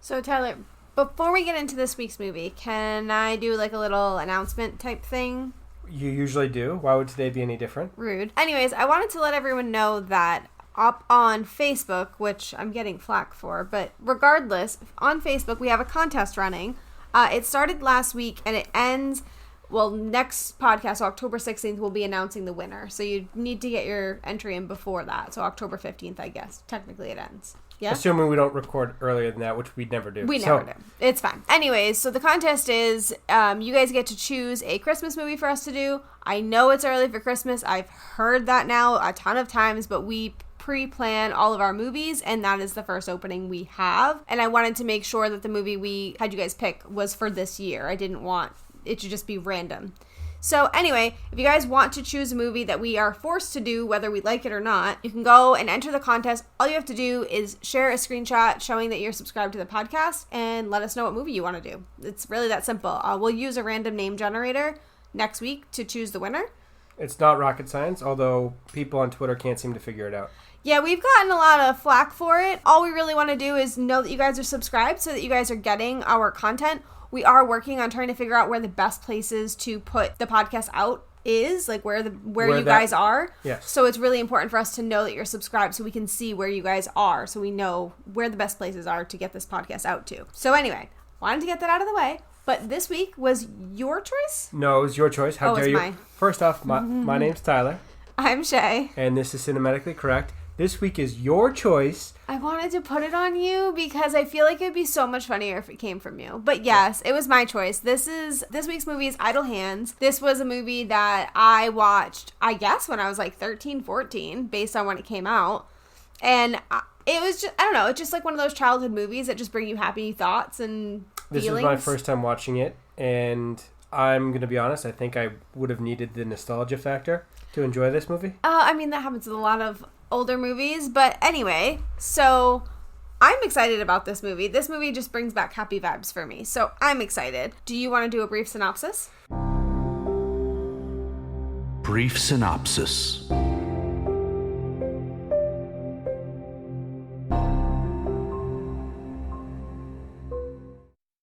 So, Tyler, before we get into this week's movie, can I do like a little announcement type thing? You usually do. Why would today be any different? Rude. Anyways, I wanted to let everyone know that up on Facebook, which I'm getting flack for, but regardless, on Facebook we have a contest running. It started last week and it ends, well, next podcast, October 16th, we'll be announcing the winner. So you need to get your entry in before that. So October 15th, I guess. Technically it ends. Yeah? Assuming we don't record earlier than that, which we'd never do. We never do. It's fine. Anyways, so the contest is you guys get to choose a Christmas movie for us to do. I know it's early for Christmas. I've heard that now a ton of times, but we pre-plan all of our movies, and that is the first opening we have. And I wanted to make sure that the movie we had you guys pick was for this year. I didn't want it to just be random. So anyway, if you guys want to choose a movie that we are forced to do, whether we like it or not, you can go and enter the contest. All you have to do is share a screenshot showing that you're subscribed to the podcast and let us know what movie you want to do. It's really that simple. We'll use a random name generator next week to choose the winner. It's not rocket science, although people on Twitter can't seem to figure it out. Yeah, we've gotten a lot of flack for it. All we really want to do is know that you guys are subscribed so that you guys are getting our content. We are working on trying to figure out where the best places to put the podcast out is, like where you guys are. Yes. So it's really important for us to know that you're subscribed so we can see where you guys are, so we know where the best places are to get this podcast out to. So anyway, wanted to get that out of the way. But this week was your choice? No, it was your choice. How dare you? Mine. First off, my name's Tyler. I'm Shay. And this is Cinematically Correct. This week is your choice. I wanted to put it on you because I feel like it'd be so much funnier if it came from you. But yes, it was my choice. This week's movie is Idle Hands. This was a movie that I watched, I guess, when I was like 13, 14, based on when it came out. And it was just, I don't know, it's just like one of those childhood movies that just bring you happy thoughts and feelings. This was my first time watching it, and I'm going to be honest, I think I would have needed the nostalgia factor to enjoy this movie. I mean, that happens with a lot of older movies, but anyway, so I'm excited about this movie. This movie just brings back happy vibes for me, so I'm excited. Do you want to do a brief synopsis? Brief synopsis.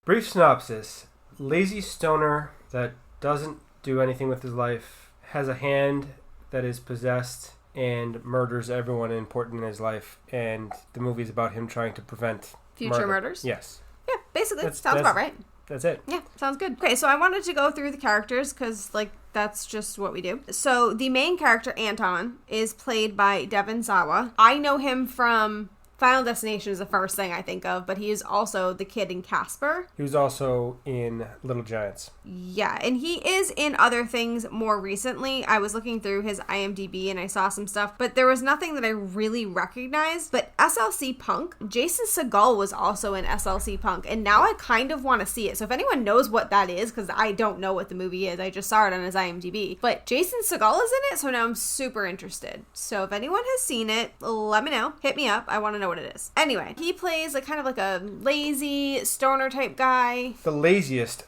Brief synopsis. Lazy stoner that doesn't do anything with his life, has a hand that is possessed, and murders everyone important in his life. And the movie's about him trying to prevent future murders? Yes. Yeah, basically. Sounds about right. That's it. Yeah, sounds good. Okay, so I wanted to go through the characters because, like, that's just what we do. So the main character, Anton, is played by Devon Sawa. I know him from Final Destination is the first thing I think of, but he is also the kid in Casper. He was also in Little Giants. Yeah, and he is in other things more recently. I was looking through his IMDb and I saw some stuff, but there was nothing that I really recognized. But SLC Punk, Jason Segel was also in SLC Punk, and now I kind of want to see it. So if anyone knows what that is, because I don't know what the movie is, I just saw it on his IMDb. But Jason Segel is in it, so now I'm super interested. So if anyone has seen it, let me know. Hit me up. I want to know what it is. Anyway, he plays like kind of like a lazy stoner type guy. The laziest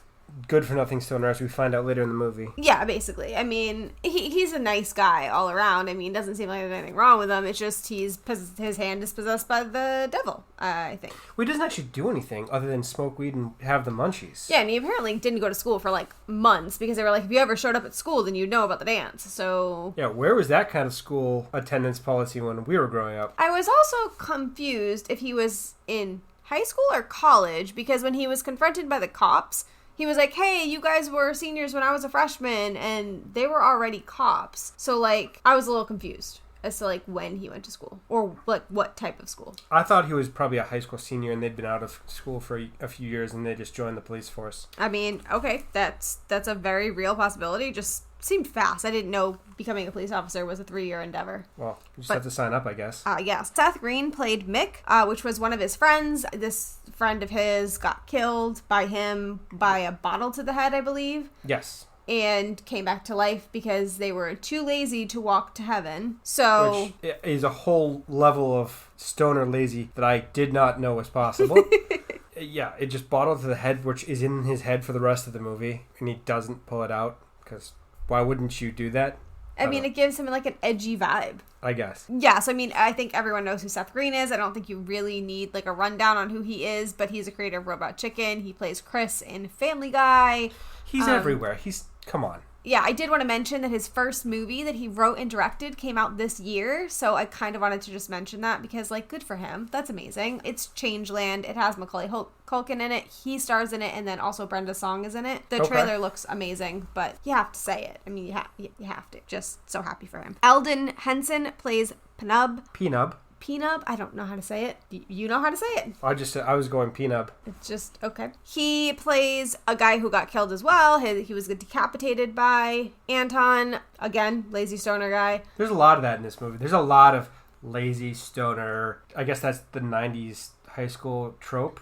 good-for-nothing stoner, as we find out later in the movie. Yeah, basically. I mean, he's a nice guy all around. I mean, doesn't seem like there's anything wrong with him. It's just his hand is possessed by the devil, I think. Well, he doesn't actually do anything other than smoke weed and have the munchies. Yeah, and he apparently didn't go to school for like months because they were like, if you ever showed up at school, then you'd know about the dance. So yeah, where was that kind of school attendance policy when we were growing up? I was also confused if he was in high school or college, because when he was confronted by the cops, he was like, hey, you guys were seniors when I was a freshman, and they were already cops. So, like, I was a little confused as to, like, when he went to school, or, like, what type of school. I thought he was probably a high school senior, and they'd been out of school for a few years, and they just joined the police force. I mean, okay, that's a very real possibility. Just seemed fast. I didn't know becoming a police officer was a 3-year endeavor. Well, you just have to sign up, I guess. Yes. Seth Green played Mick, which was one of his friends. This friend of his got killed by him by a bottle to the head, I believe. Yes. And came back to life because they were too lazy to walk to heaven. So, which is a whole level of stoner lazy that I did not know was possible. Yeah, it just bottled to the head, which is in his head for the rest of the movie, and he doesn't pull it out, because why wouldn't you do that? I mean, it gives him like an edgy vibe. I guess. Yeah, so I mean, I think everyone knows who Seth Green is. I don't think you really need like a rundown on who he is, but he's a creator of Robot Chicken. He plays Chris in Family Guy. He's everywhere. Come on. Yeah, I did want to mention that his first movie that he wrote and directed came out this year, so I kind of wanted to just mention that because, like, good for him. That's amazing. It's Changeland. It has Macaulay Culkin in it. He stars in it, and then also Brenda Song is in it. The trailer looks amazing, but you have to say it. I mean, you have to. Just so happy for him. Eldon Henson plays Penub. Penub? I don't know how to say it. You know how to say it. I was going Penub. It's just, okay. He plays a guy who got killed as well. He was decapitated by Anton. Again, lazy stoner guy. There's a lot of that in this movie. There's a lot of lazy stoner. I guess that's the 90s high school trope.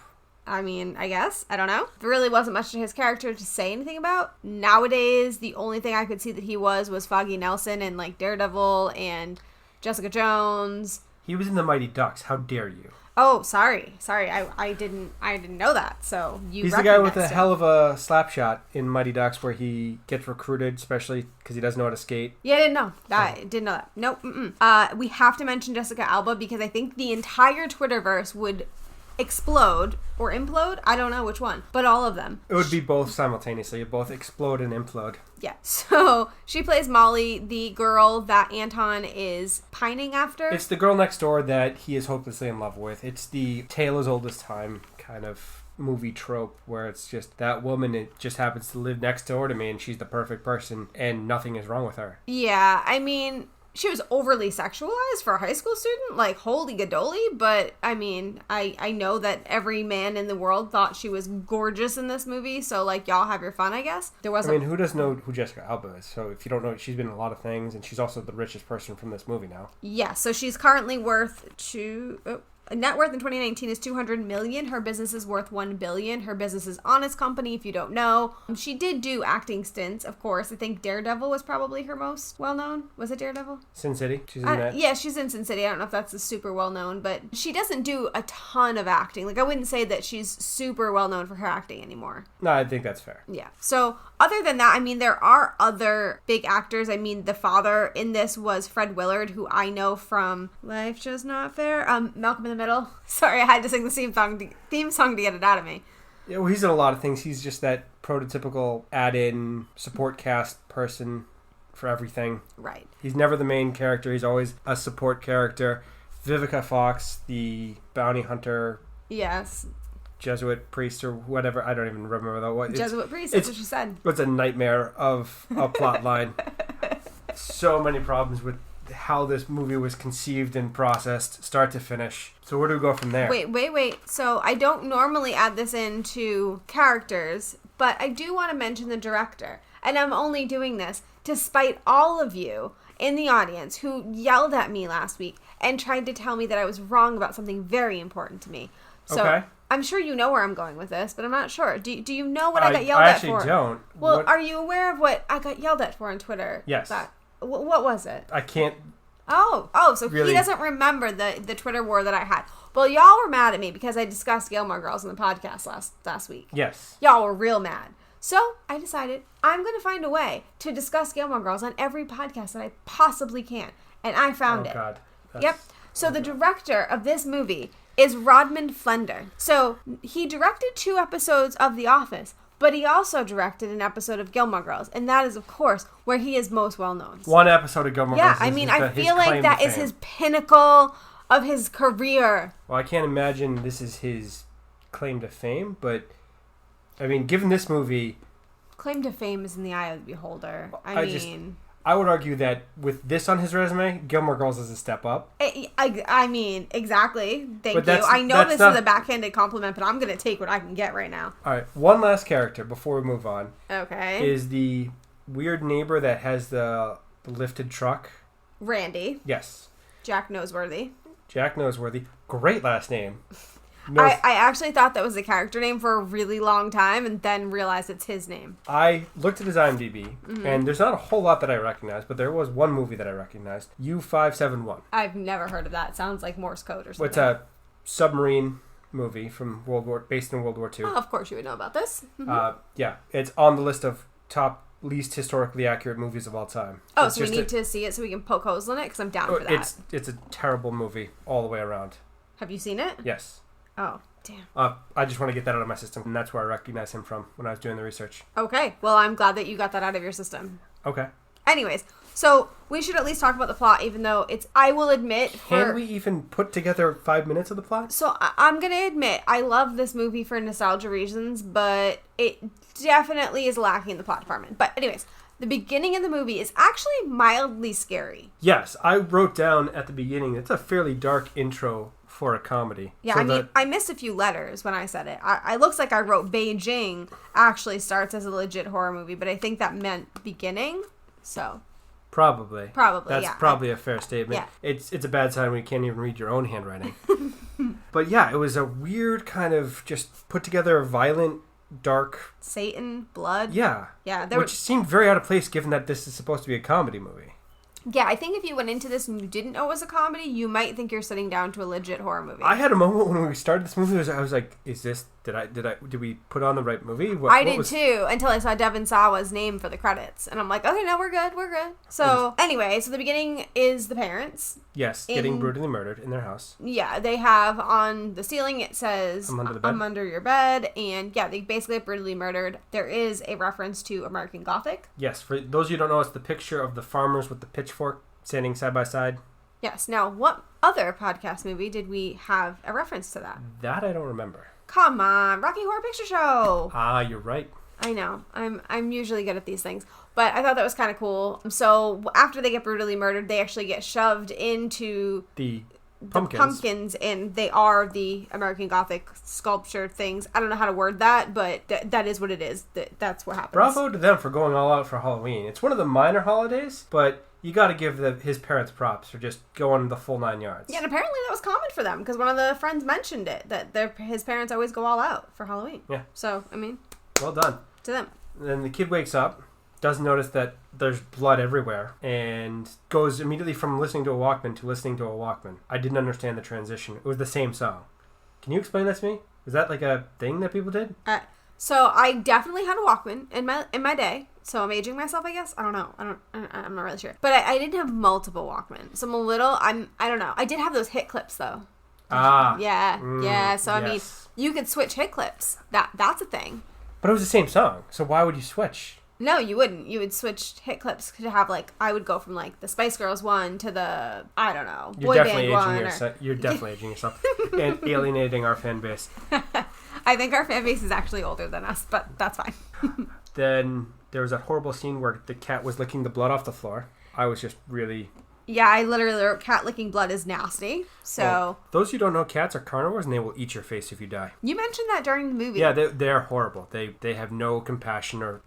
I mean, I guess. I don't know. There really wasn't much to his character to say anything about. Nowadays, the only thing I could see that he was Foggy Nelson and, like, Daredevil and Jessica Jones. He was in the Mighty Ducks. How dare you? Oh, sorry. I didn't know that. So he's the guy with a hell of a slap shot in Mighty Ducks where he gets recruited, especially because he doesn't know how to skate. Yeah, I didn't know that. Didn't know that. Nope. We have to mention Jessica Alba because I think the entire Twitterverse would explode or implode. I don't know which one, but all of them. It would be both simultaneously. Both explode and implode. Yeah. So she plays Molly, the girl that Anton is pining after. It's the girl next door that he is hopelessly in love with. It's the tale as old as time kind of movie trope where it's just that woman, it just happens to live next door to me and she's the perfect person and nothing is wrong with her. Yeah, I mean, she was overly sexualized for a high school student, like, holy gadoli, but, I mean, I know that every man in the world thought she was gorgeous in this movie, so, like, y'all have your fun, I guess. Who doesn't know who Jessica Alba is? So if you don't know, she's been in a lot of things, and she's also the richest person from this movie now. Yeah, so she's currently worth net worth in 2019 is $200 million. Her business is worth $1 billion. Her business is Honest Company, if you don't know. She did do acting stints, of course. I think Daredevil was probably her most well-known. Was it Daredevil? Sin City? She's in that? Yeah, she's in Sin City. I don't know if that's super well-known, but she doesn't do a ton of acting. Like, I wouldn't say that she's super well-known for her acting anymore. No, I think that's fair. Yeah. So, other than that, I mean, there are other big actors. I mean, the father in this was Fred Willard, who I know from Life's Just Not Fair. Malcolm in the Middle. Sorry, I had to sing the theme song to get it out of me. Yeah, well, he's in a lot of things. He's just that prototypical add-in support cast person for everything. Right. He's never the main character. He's always a support character. Vivica Fox, the bounty hunter. Yes. Jesuit priest or whatever. I don't even remember that. Jesuit priest, that's what she said. It's a nightmare of a plot line. So many problems with how this movie was conceived and processed, start to finish. So where do we go from there? Wait. So I don't normally add this into characters, but I do want to mention the director. And I'm only doing this to spite all of you in the audience who yelled at me last week and tried to tell me that I was wrong about something very important to me. So okay. I'm sure you know where I'm going with this, but I'm not sure. Do you know what I got yelled at for? I actually don't. Well, are you aware of what I got yelled at for on Twitter? Yes. What was it? I can't. So really? He doesn't remember the Twitter war that I had. Well, y'all were mad at me because I discussed Gilmore Girls in the podcast last week. Yes. Y'all were real mad. So I decided I'm going to find a way to discuss Gilmore Girls on every podcast that I possibly can. And I found it. Oh, God. Yep. So the director of this movie is Rodmond Flender. So he directed 2 episodes of The Office, but he also directed an episode of Gilmore Girls, and that is, of course, where he is most well-known. 1 episode of Gilmore Girls. Yeah, I mean, I feel like that is his pinnacle of his career. Well, I can't imagine this is his claim to fame, but, I mean, given this movie... Claim to fame is in the eye of the beholder. I would argue that with this on his resume, Gilmore Girls is a step up. I mean, exactly. Thank you. I know this is a backhanded compliment, but I'm going to take what I can get right now. All right. One last character before we move on. Okay. Is the weird neighbor that has the lifted truck. Randy. Yes. Jack Noseworthy. Great last name. I actually thought that was a character name for a really long time and then realized it's his name. I looked at his IMDb, and there's not a whole lot that I recognized, but there was one movie that I recognized, U-571. I've never heard of that. Sounds like Morse code or something. It's a submarine movie based in World War II. Oh, of course you would know about this. Yeah, it's on the list of top least historically accurate movies of all time. Oh, so we need to see it so we can poke holes in it? Because I'm down for that. It's a terrible movie all the way around. Have you seen it? Yes. Oh, damn. I just want to get that out of my system, and that's where I recognize him from when I was doing the research. Okay. Well, I'm glad that you got that out of your system. Okay. Anyways, so we should at least talk about the plot, even though I will admit... Can we even put together 5 minutes of the plot? So I'm going to admit, I love this movie for nostalgia reasons, but it definitely is lacking in the plot department. But anyways, the beginning of the movie is actually mildly scary. Yes, I wrote down at the beginning, it's a fairly dark intro for a comedy. Yeah, so I missed a few letters when I said it. It looks like I wrote Beijing actually starts as a legit horror movie, but I think that meant beginning. So Probably. That's yeah. probably a fair statement. Yeah. It's a bad sign when you can't even read your own handwriting. But yeah, it was a weird kind of just put together violent, dark... Satan, blood. Yeah. Yeah. Which seemed very out of place given that this is supposed to be a comedy movie. Yeah, I think if you went into this and you didn't know it was a comedy, you might think you're sitting down to a legit horror movie. I had a moment when we started this movie, I was like, is this... Did we put on the right movie? I did too, until I saw Devon Sawa's name for the credits. And I'm like, okay, no, we're good. So, anyway, so the beginning is the parents. Yes, getting brutally murdered in their house. Yeah, they have on the ceiling, it says, I'm under the bed. I'm under your bed. And yeah, they basically get brutally murdered. There is a reference to American Gothic. Yes, for those of you who don't know, it's the picture of the farmers with the pitchfork standing side by side. Yes. Now, what other podcast movie did we have a reference to that? That I don't remember. Come on, Rocky Horror Picture Show. Ah, you're right. I know. I'm usually good at these things. But I thought that was kind of cool. So after they get brutally murdered, they actually get shoved into the pumpkins, and they are the American Gothic sculpture things. I don't know how to word that, but that is what it is. That's what happens. Bravo to them for going all out for Halloween. It's one of the minor holidays, but you got to give his parents props for just going the full 9 yards. Yeah, and apparently that was common for them, because one of the friends mentioned it, that his parents always go all out for Halloween. Yeah. So, I mean... Well done. To them. Then the kid wakes up, doesn't notice that there's blood everywhere, and goes immediately from listening to a Walkman to listening to a Walkman. I didn't understand the transition. It was the same song. Can you explain that to me? Was that like a thing that people did? So I definitely had a Walkman in my day. So I'm aging myself, I guess. I don't know. I'm not really sure. But I didn't have multiple Walkman. So I don't know. I did have those hit clips though. Ah. Yeah. Yeah. So yes. I mean, you could switch hit clips. That's a thing. But it was the same song. So why would you switch? No, you wouldn't. You would switch hit clips to have I would go from the Spice Girls one to the, I don't know, boy band one. You're definitely aging yourself and alienating our fan base. I think our fan base is actually older than us, but that's fine. Then there was that horrible scene where the cat was licking the blood off the floor. I was just really... Yeah, I literally wrote cat licking blood is nasty. So well, those who don't know, cats are carnivores and they will eat your face if you die. You mentioned that during the movie. Yeah, they're horrible. They have no compassion or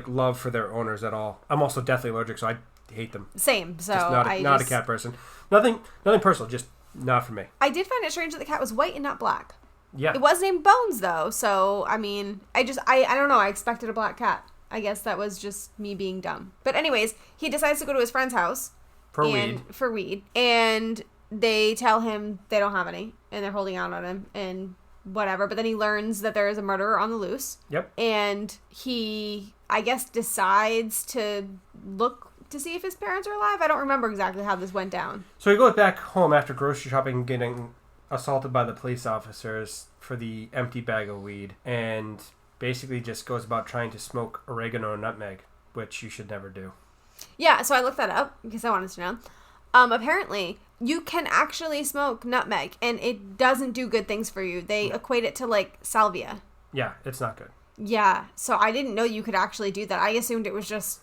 love for their owners at all. I'm also deathly allergic, so I hate them. Same. So just not a cat person. Nothing personal. Just not for me. I did find it strange that the cat was white and not black. Yeah. It was named Bones though, so I mean, I don't know. I expected a black cat. I guess that was just me being dumb. But anyways, he decides to go to his friend's house. For weed. And they tell him they don't have any. And they're holding out on him. And whatever. But then he learns that there is a murderer on the loose. Yep. And he, I guess, decides to look to see if his parents are alive. I don't remember exactly how this went down. So he goes back home after grocery shopping and getting assaulted by the police officers for the empty bag of weed. And basically just goes about trying to smoke oregano and nutmeg. Which you should never do. Yeah, so I looked that up because I wanted to know. Apparently, you can actually smoke nutmeg, and it doesn't do good things for you. They equate it to, salvia. Yeah, it's not good. Yeah, so I didn't know you could actually do that. I assumed it was just,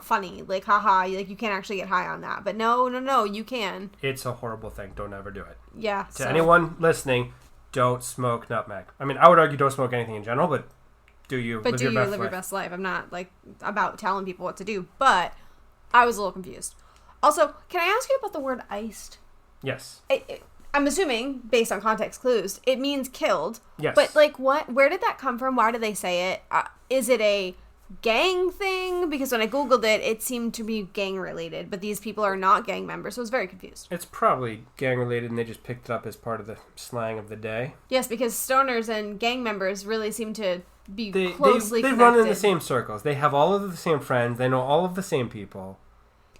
funny. Haha, you can't actually get high on that. But no, you can. It's a horrible thing. Don't ever do it. Yeah. To anyone listening, don't smoke nutmeg. I mean, I would argue don't smoke anything in general, but live your best life. I'm not, about telling people what to do, but... I was a little confused. Also, can I ask you about the word iced? Yes. I'm assuming, based on context clues, it means killed. Yes. But, what? Where did that come from? Why do they say it? Is it a gang thing? Because when I Googled it, it seemed to be gang-related. But these people are not gang members, so I was very confused. It's probably gang-related, and they just picked it up as part of the slang of the day. Yes, because stoners and gang members really seem to be They closely run in connected. the same circles. They have all of the same friends. They know all of the same people.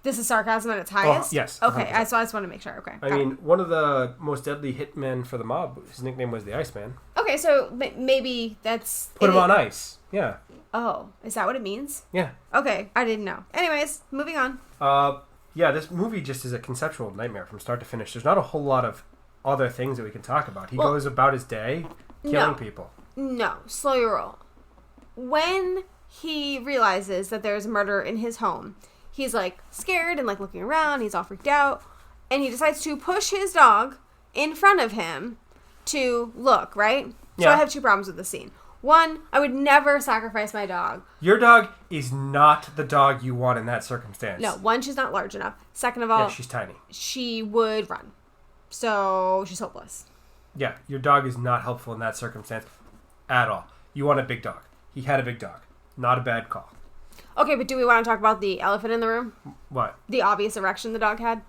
This is sarcasm at its highest? Yes. Okay, 100%. so I just want to make sure. Okay. I mean, one of the most deadly hitmen for the mob, his nickname was the Iceman. Okay, so maybe that's... Put him on ice. Yeah. Oh, is that what it means? Yeah. Okay, I didn't know. Anyways, moving on. Yeah, this movie just is a conceptual nightmare from start to finish. There's not a whole lot of other things that we can talk about. He goes about his day killing people. No, slow your roll. When he realizes that there's murder in his home, he's like scared and like looking around. He's all freaked out. And he decides to push his dog in front of him to look, right? So Yeah. I have two problems with the scene. One, I would never sacrifice my dog. Your dog is not the dog you want in that circumstance. No, one, she's not large enough. Second of all, Yeah, she's tiny. she would run. So she's hopeless. Yeah, your dog is not helpful in that circumstance at all. You want a big dog. He had a big dog. Not a bad call. Okay, but do we want to talk about the elephant in the room? What? The obvious erection the dog had?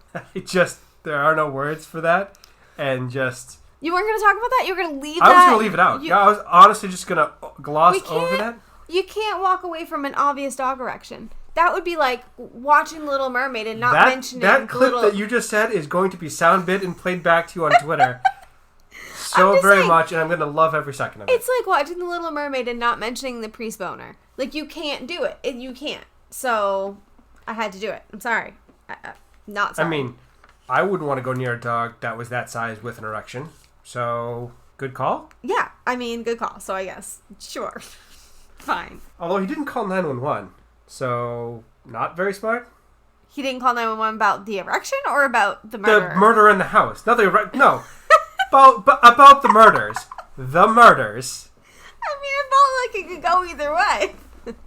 There are no words for that. And just... You weren't going to talk about that? You were going to leave that? I was going to leave it out. Yeah, I was honestly just going to gloss over that. You can't walk away from an obvious dog erection. That would be like watching Little Mermaid and not mentioning that clip that you just said is going to be sound bit and played back to you on Twitter so very saying, much, and I'm going to love every second of it. It's like watching The Little Mermaid and not mentioning the priest boner. Like, you can't do it. You can't. So, I had to do it. I'm sorry. Not sorry. I mean, I wouldn't want to go near a dog that was that size with an erection. So, good call? Yeah. I mean, good call. So, I guess. Sure. Fine. Although he didn't call 911. So, not very smart. He didn't call 911 about the erection or about the murder? The murder in the house. No. About the murders. The murders. I mean, it felt like it could go either way.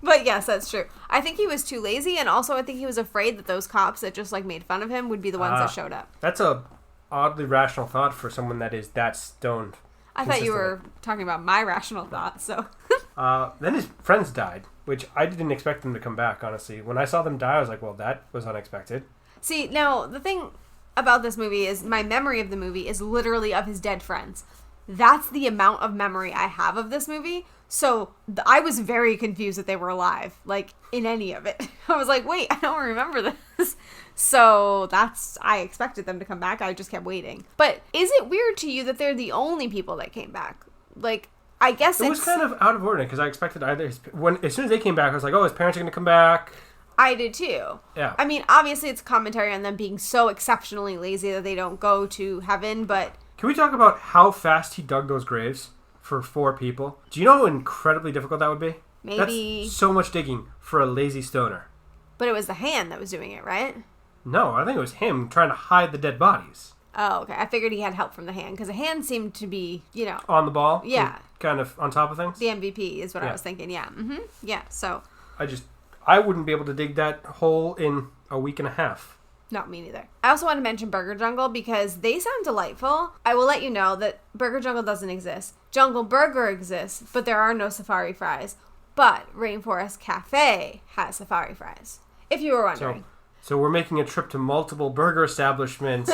But yes, that's true. I think he was too lazy, and also I think he was afraid that those cops that just like made fun of him would be the ones that showed up. That's a oddly rational thought for someone that is that stoned. I thought you were talking about my rational thoughts, so... Then his friends died, which I didn't expect them to come back, honestly. When I saw them die, I was like, well, that was unexpected. See, now, the thing about this movie is my memory of the movie is literally of his dead friends. That's the amount of memory I have of this movie. So I was very confused that they were alive, like, in any of it. I was like, wait, I don't remember this. So I expected them to come back. I just kept waiting. But is it weird to you that they're the only people that came back? Like, I guess it was kind of out of order because I expected either as soon as they came back, I was like, oh, his parents are going to come back. I did too. Yeah. I mean, obviously it's commentary on them being so exceptionally lazy that they don't go to heaven, but... Can we talk about how fast he dug those graves for 4 people? Do you know how incredibly difficult that would be? Maybe... That's so much digging for a lazy stoner. But it was the hand that was doing it, right? No, I think it was him trying to hide the dead bodies. Oh, okay. I figured he had help from the hand, because the hand seemed to be, on the ball? Yeah. Kind of on top of things? The MVP is what I was thinking, yeah. Mm-hmm. Yeah, so... I wouldn't be able to dig that hole in a week and a half. Not me neither. I also want to mention Burger Jungle because they sound delightful. I will let you know that Burger Jungle doesn't exist. Jungle Burger exists, but there are no safari fries. But Rainforest Cafe has safari fries, if you were wondering. So we're making a trip to multiple burger establishments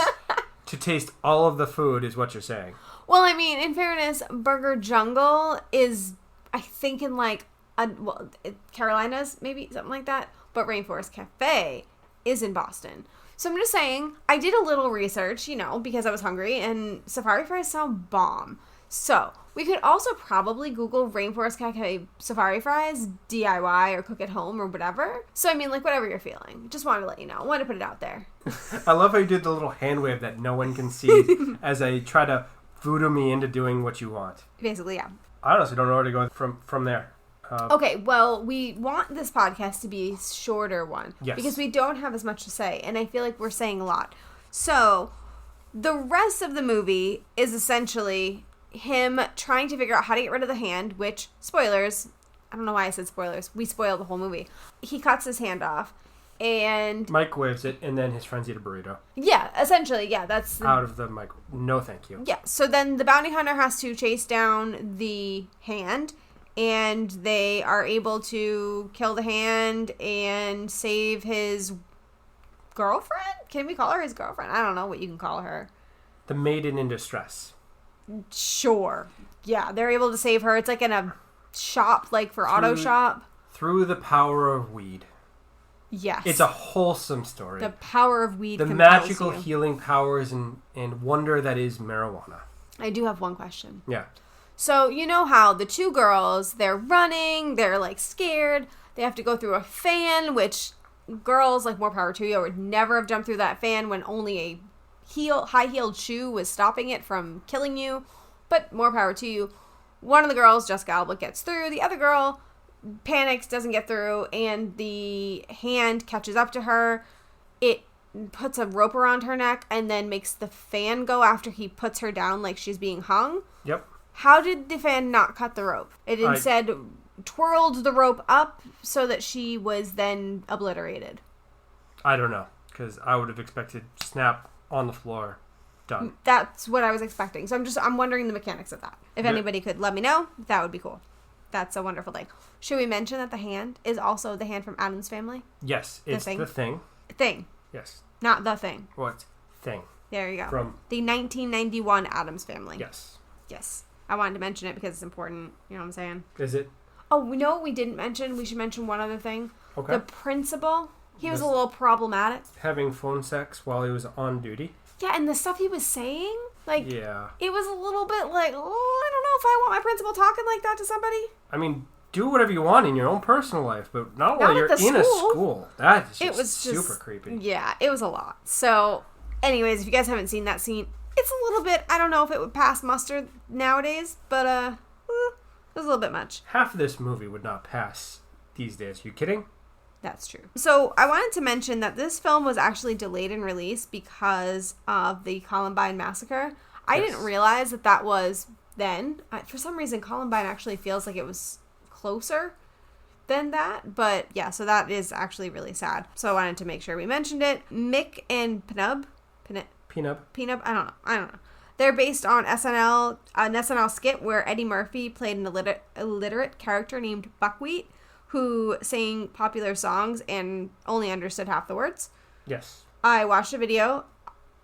to taste all of the food is what you're saying. Well, I mean, in fairness, Burger Jungle is, I think, in Carolinas, maybe, something like that. But Rainforest Cafe is in Boston. So I'm just saying, I did a little research, because I was hungry, and safari fries sound bomb. So, we could also probably Google Rainforest Cafe safari fries, DIY, or cook at home, or whatever. So, I mean, whatever you're feeling. Just wanted to let you know. Wanted to put it out there. I love how you did the little hand wave that no one can see as I try to voodoo me into doing what you want. Basically, yeah. I honestly don't know where to go from there. Okay, well, we want this podcast to be a shorter one. Yes. Because we don't have as much to say, and I feel like we're saying a lot. So, the rest of the movie is essentially him trying to figure out how to get rid of the hand, which, spoilers, I don't know why I said spoilers, we spoiled the whole movie. He cuts his hand off, and... microwaves it, and then his friends eat a burrito. Yeah, essentially, yeah, that's... Out of the microwave. No, thank you. Yeah, so then the bounty hunter has to chase down the hand, and they are able to kill the hand and save his girlfriend? Can we call her his girlfriend? I don't know what you can call her. The maiden in distress. Sure. Yeah, they're able to save her. It's like in a shop, like for auto shop. Through the power of weed. Yes. It's a wholesome story. The power of weed. The compels magical you. healing powers and wonder that is marijuana. I do have one question. Yeah. So, you know how the two girls, they're running, they're like scared, they have to go through a fan, which girls, like more power to you, would never have jumped through that fan when only a high-heeled shoe was stopping it from killing you, but more power to you. One of the girls, Jessica Alba, gets through, the other girl panics, doesn't get through, and the hand catches up to her. It puts a rope around her neck and then makes the fan go after he puts her down like she's being hung. Yep. How did the fan not cut the rope? It instead twirled the rope up so that she was then obliterated. I don't know, because I would have expected snap on the floor, done. That's what I was expecting. So I'm wondering the mechanics of that. If anybody could let me know, that would be cool. That's a wonderful thing. Should we mention that the hand is also the hand from Addams Family? Yes, it's the thing. Thing. Yes. Not the thing. What? Thing. There you go. From the 1991 Addams Family. Yes. Yes. I wanted to mention it because it's important. You know what I'm saying? Is it? Oh, we know what we didn't mention. We should mention one other thing. Okay. The principal, he was a little problematic. Having phone sex while he was on duty. Yeah, and the stuff he was saying, like, yeah, it was a little bit like, oh, I don't know if I want my principal talking like that to somebody. I mean, do whatever you want in your own personal life, but not while you're in a school. That is super creepy. Yeah, it was a lot. So, anyways, if you guys haven't seen that scene, it's a little bit, I don't know if it would pass muster nowadays, but it was a little bit much. Half of this movie would not pass these days. You kidding? That's true. So I wanted to mention that this film was actually delayed in release because of the Columbine massacre. I didn't realize that was then. For some reason, Columbine actually feels like it was closer than that. But yeah, so that is actually really sad. So I wanted to make sure we mentioned it. Mick and Peanut, I don't know. They're based on an SNL skit where Eddie Murphy played an illiterate character named Buckwheat, who sang popular songs and only understood half the words. Yes. I watched a video.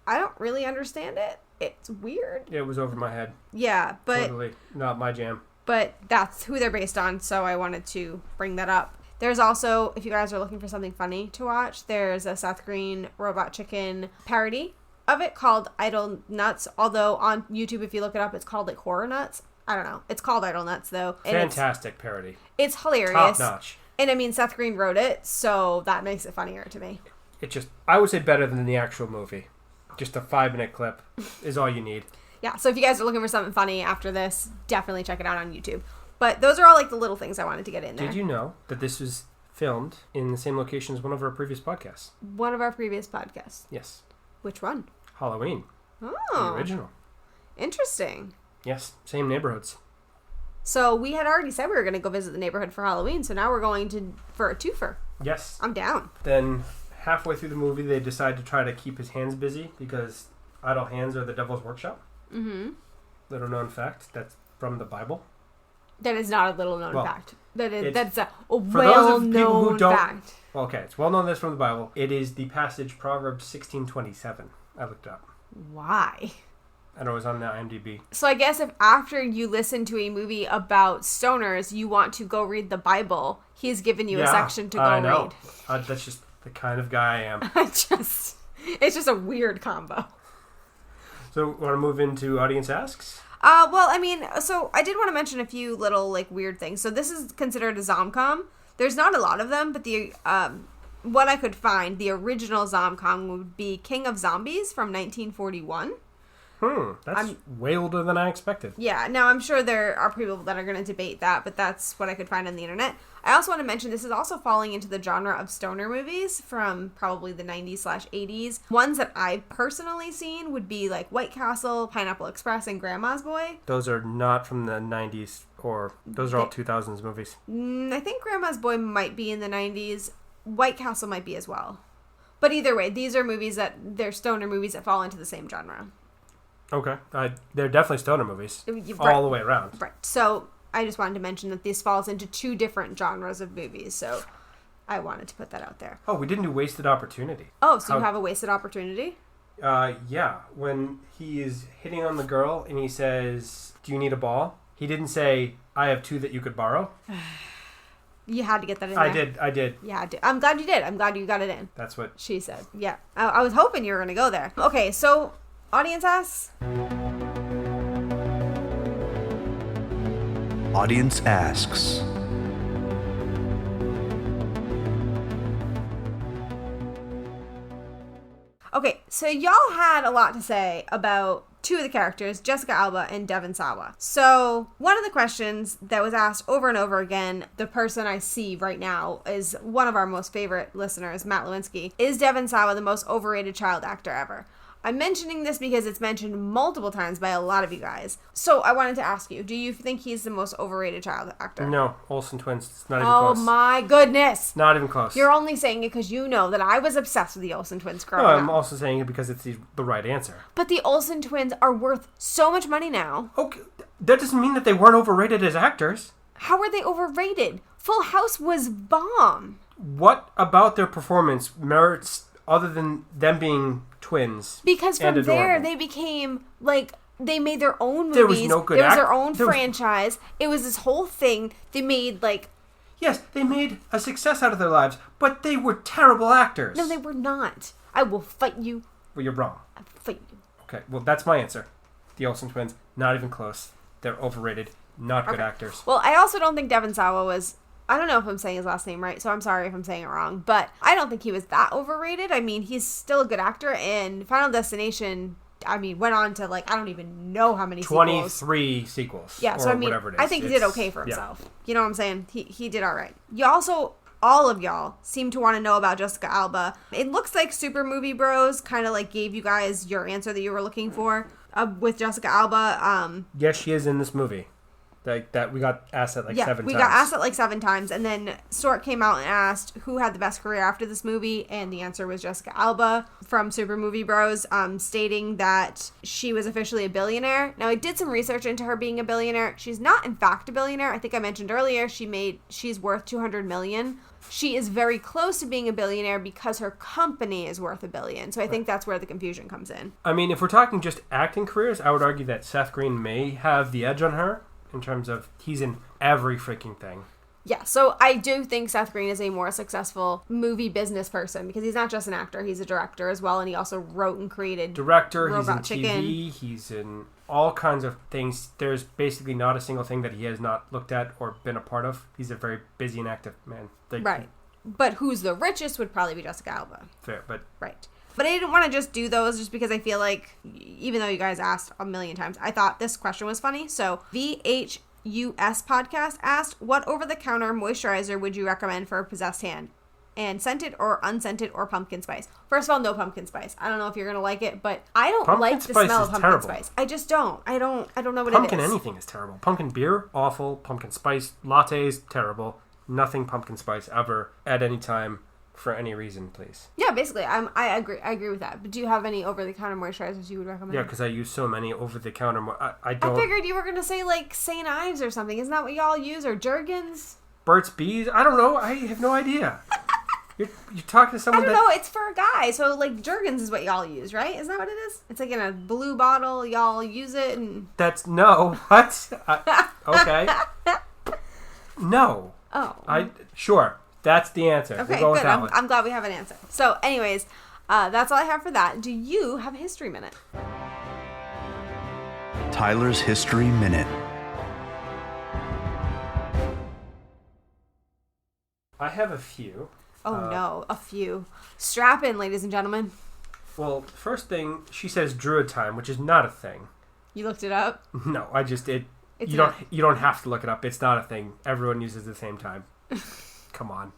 I don't really understand it. It's weird. It was over my head. Yeah, but... Totally not my jam. But that's who they're based on, so I wanted to bring that up. There's also, if you guys are looking for something funny to watch, there's a Seth Green Robot Chicken parody of it called Idle Nuts, although on YouTube, if you look it up, it's called like Horror Nuts. I don't know. It's called Idle Nuts, though. And fantastic parody. It's hilarious. Top notch. And I mean, Seth Green wrote it, so that makes it funnier to me. I would say better than the actual movie. Just a 5-minute clip is all you need. Yeah, so if you guys are looking for something funny after this, definitely check it out on YouTube. But those are all like the little things I wanted to get in there. Did you know that this was filmed in the same location as one of our previous podcasts? One of our previous podcasts. Yes. Which one? Halloween. Oh. The original. Interesting. Yes, same neighborhoods. So we had already said we were going to go visit the neighborhood for Halloween, so now we're going for a twofer. Yes. I'm down. Then halfway through the movie, they decide to try to keep his hands busy because idle hands are the devil's workshop. Mm-hmm. Little known fact. That's from the Bible. That is not a little known fact. That's a well known fact. Okay, it's well known that's from the Bible. It is the passage Proverbs 16:27. I looked it up. Why? And it was on the IMDb. So I guess if after you listen to a movie about stoners, you want to go read the Bible, he's given you a section to go read. That's just the kind of guy I am. It's just a weird combo. So, want to move into Audience Asks? Well, I mean, so I did want to mention a few little, like, weird things. So this is considered a Zomcom. There's not a lot of them, but the, what I could find, the original Zomcom would be King of Zombies from 1941. That's way older than I expected. Yeah, now I'm sure there are people that are going to debate that, but that's what I could find on the internet. I also want to mention this is also falling into the genre of stoner movies from probably the 90s/80s. Ones that I've personally seen would be like White Castle, Pineapple Express, and Grandma's Boy. Those are not from the 90s, or those are all 2000s movies. I think Grandma's Boy might be in the 90s. White Castle might be as well. But either way, these are movies they're stoner movies that fall into the same genre. Okay. They're definitely stoner movies. All the way around. Right. So I just wanted to mention that this falls into two different genres of movies. So I wanted to put that out there. Oh, we didn't do Wasted Opportunity. Oh, so you have a wasted opportunity? Yeah. When he is hitting on the girl and he says, "Do you need a ball?" He didn't say, I have 2 that you could borrow. You had to get that in there. I did. Yeah, I did. I'm glad you did. I'm glad you got it in. That's what she said. Yeah. I was hoping you were going to go there. Okay, so audience asks. Audience asks. Okay, so y'all had a lot to say about 2 of the characters, Jessica Alba and Devon Sawa. So one of the questions that was asked over and over again, the person I see right now is one of our most favorite listeners, Matt Lewinsky. Is Devon Sawa the most overrated child actor ever? I'm mentioning this because it's mentioned multiple times by a lot of you guys. So I wanted to ask you, do you think he's the most overrated child actor? No, Olsen twins. It's not even close. Oh my goodness. Not even close. You're only saying it because you know that I was obsessed with the Olsen twins growing No, up. I'm also saying it because it's the right answer. But the Olsen twins are worth so much money now. Okay, that doesn't mean that they weren't overrated as actors. How are they overrated? Full House was bomb. What about their performance merits other than them being twins? Because from and there, adorable? they became, like, they made their own movies. There was no good There was their own franchise. It was this whole thing. They made, like... Yes, they made a success out of their lives, but they were terrible actors. No, they were not. I will fight you. Well, you're wrong. I'll fight you. Okay, well, that's my answer. The Olsen twins, not even close. They're overrated, not good actors. Well, I also don't think Devon Sawa was... I don't know if I'm saying his last name right, so I'm sorry if I'm saying it wrong. But I don't think he was that overrated. I mean, he's still a good actor, and Final Destination, I mean, went on to, like, I don't even know how many 23 sequels. Yeah, so I mean, whatever it is. I think he did okay for himself. Yeah. You know what I'm saying? He did all right. You also, all of y'all seem to want to know about Jessica Alba. It looks like Super Movie Bros kind of like gave you guys your answer that you were looking for with Jessica Alba. Yes, she is in this movie. That we got asked that 7 times. Yeah, we got asked that 7 times, and then Stork came out and asked who had the best career after this movie, and the answer was Jessica Alba from Super Movie Bros, stating that she was officially a billionaire. Now, I did some research into her being a billionaire. She's not, in fact, a billionaire. I think I mentioned earlier she's worth $200 million. She is very close to being a billionaire because her company is worth $1 billion. So I think that's where the confusion comes in. I mean, if we're talking just acting careers, I would argue that Seth Green may have the edge on her. In terms of, he's in every freaking thing. Yeah, so I do think Seth Green is a more successful movie business person because he's not just an actor, he's a director as well, and he also wrote and created Director, Robot he's in Chicken. TV, he's in all kinds of things. There's basically not a single thing that he has not looked at or been a part of. He's a very busy and active man. Right. But who's the richest would probably be Jessica Alba. Fair, but... Right. But I didn't want to just do those just because I feel like, even though you guys asked a million times, I thought this question was funny. So, VHUS podcast asked, what over-the-counter moisturizer would you recommend for a possessed hand? And scented or unscented or pumpkin spice? First of all, no pumpkin spice. I don't know if you're going to like it, but I don't like the smell of pumpkin spice. I just don't. I don't know what it is. Pumpkin anything is terrible. Pumpkin beer, awful. Pumpkin spice lattes, terrible. Nothing pumpkin spice ever at any time. For any reason, please. Yeah, basically, I agree with that. But do you have any over-the-counter moisturizers you would recommend? Yeah, because I use so many over-the-counter. I don't. I figured you were going to say, like, St. Ives or something. Isn't that what y'all use? Or Jergens? Burt's Bees? I don't know. I have no idea. You're talking to someone I don't know. It's for a guy. So, like, Jergens is what y'all use, right? Isn't that what it is? It's like in a blue bottle. Y'all use it and... No. What? Okay. No. Oh. Sure. That's the answer. Okay, we'll go good. with that one. I'm glad we have an answer. So, anyways, that's all I have for that. Do you have a history minute? Tyler's History Minute. I have a few. Oh, no. A few. Strap in, ladies and gentlemen. Well, first thing, she says Druid time, which is not a thing. You looked it up? No, I just did. You don't have to look it up. It's not a thing. Everyone uses the same time. Come on.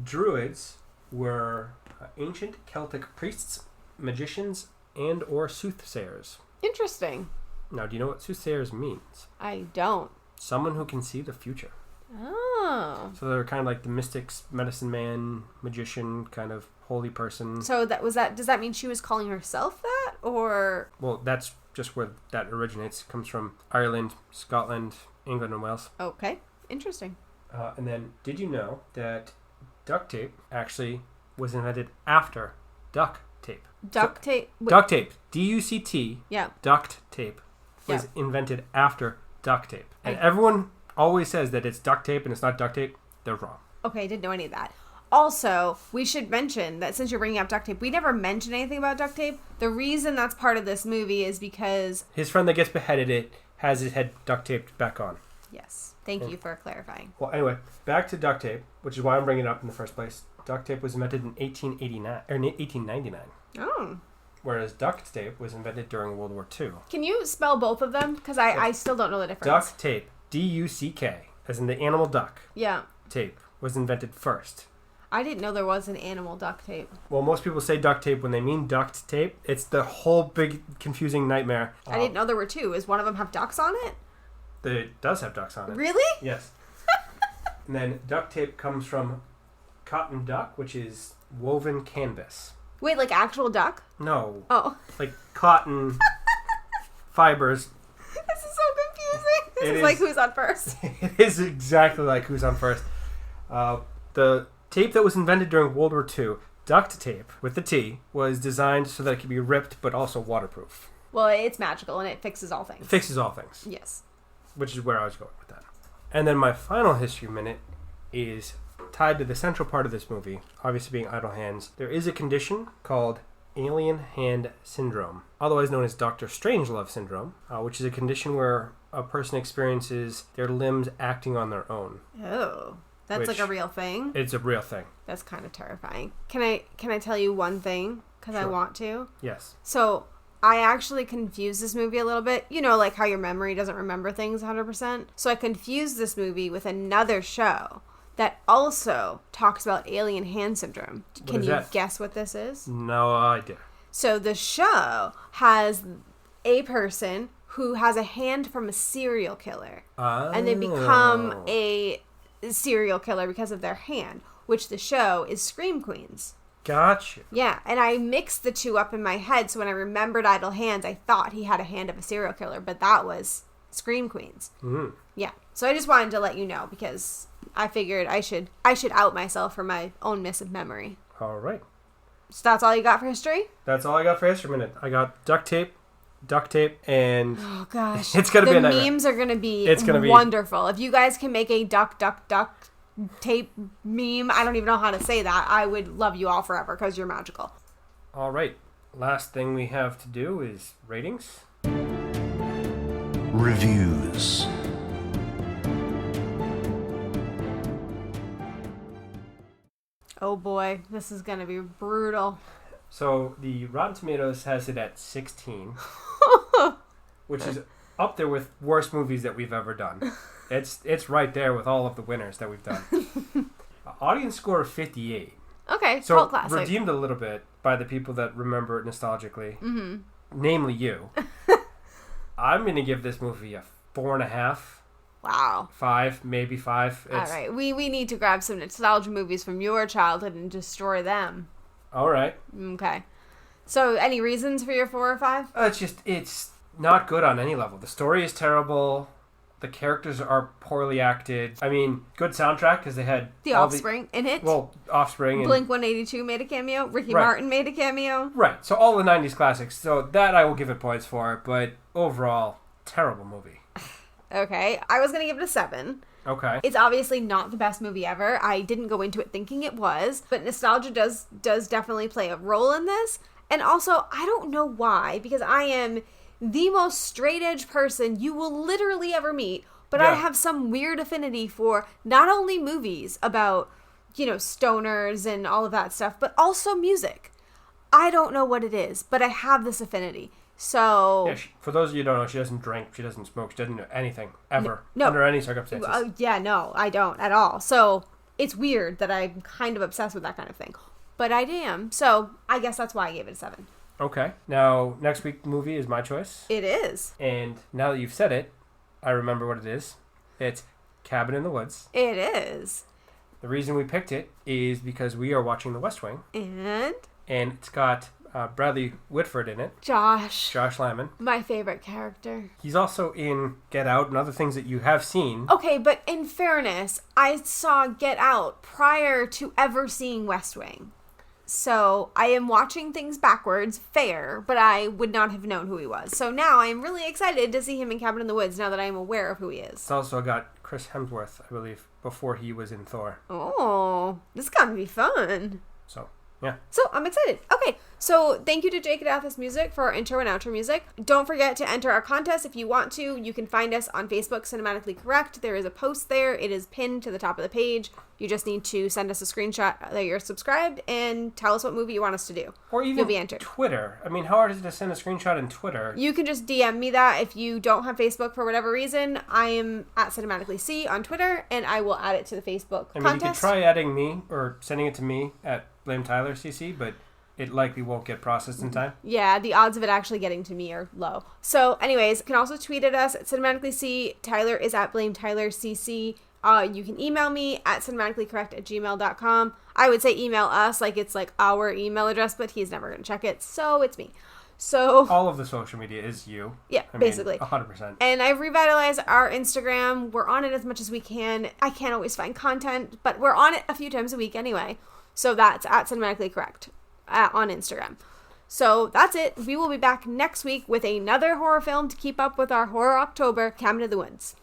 Druids were ancient Celtic priests, magicians, and or soothsayers. Interesting. Now, do you know what soothsayers means? I don't. Someone who can see the future. Oh. So they're kind of like the mystics, medicine man, magician, kind of holy person. So does that mean she was calling herself that, or? Well, that's just where that originates. It comes from Ireland, Scotland, England, and Wales. Okay. Interesting. And then, did you know that duct tape actually was invented after duct tape? Duct tape? Duct tape. D-U-C-T. Yeah. Duct tape was invented after duct tape. And everyone always says that it's duct tape and it's not duct tape. They're wrong. Okay, I didn't know any of that. Also, we should mention that since you're bringing up duct tape, we never mentioned anything about duct tape. The reason that's part of this movie is because... his friend that gets beheaded has his head duct taped back on. Yes. Thank you for clarifying. Well, anyway, back to duct tape, which is why I'm bringing it up in the first place. Duct tape was invented in 1899. Oh. Whereas duct tape was invented during World War II. Can you spell both of them? Because I still don't know the difference. Duct tape, D-U-C-K, as in the animal duck. Yeah. Tape was invented first. I didn't know there was an animal duct tape. Well, most people say duct tape when they mean duct tape. It's the whole big confusing nightmare. I didn't know there were two. Does one of them have ducks on it? It does have ducks on it. Really? Yes. And then duct tape comes from cotton duck, which is woven canvas. Wait, like actual duck? No. Oh. Like cotton fibers. This is so confusing. This It is like Who's on First. It is exactly like Who's on First. The tape that was invented during World War II, duct tape with the T, was designed so that it could be ripped but also waterproof. Well, it's magical and it fixes all things. It fixes all things. Yes. Which is where I was going with that. And then my final history minute is tied to the central part of this movie, obviously being idle hands. There is a condition called alien hand syndrome, otherwise known as Dr. Strangelove syndrome, which is a condition where a person experiences their limbs acting on their own. Oh. That's like a real thing? It's a real thing. That's kind of terrifying. Can I tell you one thing? Because I want to. Yes. So, I actually confused this movie a little bit. You know, like how your memory doesn't remember things 100%. So, I confused this movie with another show that also talks about alien hand syndrome. Can you guess what this is? No idea. So, the show has a person who has a hand from a serial killer. Oh. And they become a serial killer because of their hand, which the show is Scream Queens. Gotcha. Yeah, and I mixed the two up in my head, so when I remembered Idle Hands, I thought he had a hand of a serial killer, but that was Scream Queens. Mm. Yeah, so I just wanted to let you know because I figured I should out myself for my own miss of memory. All right. So that's all you got for history? That's all I got for history minute. I got duct tape, and oh gosh, it's gonna be a nightmare. The memes are gonna be be wonderful. If you guys can make a duck tape meme, I don't even know how to say that. I would love you all forever because you're magical. All right, last thing we have to do is ratings. Reviews. Oh boy, this is gonna be brutal. So the Rotten Tomatoes has it at 16, which is up there with worst movies that we've ever done. It's right there with all of the winners that we've done. Audience score of 58. Okay, so cult classic. Redeemed a little bit by the people that remember it nostalgically, namely you. I'm going to give this movie a 4.5. Wow. 5, maybe 5. All right, we need to grab some nostalgia movies from your childhood and destroy them. All right. Okay. So, any reasons for your 4 or 5? It's not good on any level. The story is terrible. The characters are poorly acted. I mean, good soundtrack because they had The Offspring in it. Well, Offspring. And Blink-182 made a cameo. Ricky Martin made a cameo. Right. So all the 90s classics. So that I will give it points for. But overall, terrible movie. Okay. I was going to give it a 7. Okay. It's obviously not the best movie ever. I didn't go into it thinking it was. But nostalgia does definitely play a role in this. And also, I don't know why. Because I am the most straight edge person you will literally ever meet, but I have some weird affinity for not only movies about, stoners and all of that stuff, but also music. I don't know what it is, but I have this affinity. So for those of you who don't know, she doesn't drink, she doesn't smoke, she doesn't do anything ever no. under any circumstances. No, I don't at all. So it's weird that I'm kind of obsessed with that kind of thing, but I am. So I guess that's why I gave it a 7. Okay. Now, next week's movie is my choice. It is. And now that you've said it, I remember what it is. It's Cabin in the Woods. It is. The reason we picked it is because we are watching The West Wing. And it's got Bradley Whitford in it. Josh Lyman. My favorite character. He's also in Get Out and other things that you have seen. Okay, but in fairness, I saw Get Out prior to ever seeing West Wing. So I am watching things backwards, fair, but I would not have known who he was. So now I am really excited to see him in Cabin in the Woods now that I am aware of who he is. It's also got Chris Hemsworth, I believe, before he was in Thor. Oh, this is gonna be fun. So, yeah. So I'm excited. Okay, so thank you to Jake Adathis Music for our intro and outro music. Don't forget to enter our contest if you want to. You can find us on Facebook, Cinematically Correct. There is a post there. It is pinned to the top of the page. You just need to send us a screenshot that you're subscribed and tell us what movie you want us to do. Or even You'll be entered. Twitter. I mean, how hard is it to send a screenshot in Twitter? You can just DM me that. If you don't have Facebook for whatever reason, I am at Cinematically C on Twitter, and I will add it to the Facebook I mean, contest. you could try adding me or sending it to me at Blame Tyler CC, but it likely won't get processed in time. Yeah, the odds of it actually getting to me are low. So, anyways, you can also tweet at us at Cinematically C. Tyler is at Blame Tyler CC. You can email me at cinematicallycorrect@gmail.com. I would say email us like it's like our email address, but he's never going to check it, so it's me. So all of the social media is you. Yeah, basically. 100%. And I've revitalized our Instagram. We're on it as much as we can. I can't always find content, but we're on it a few times a week anyway. So that's at Cinematically Correct on Instagram. So that's it. We will be back next week with another horror film to keep up with our Horror October, Cabin in the Woods.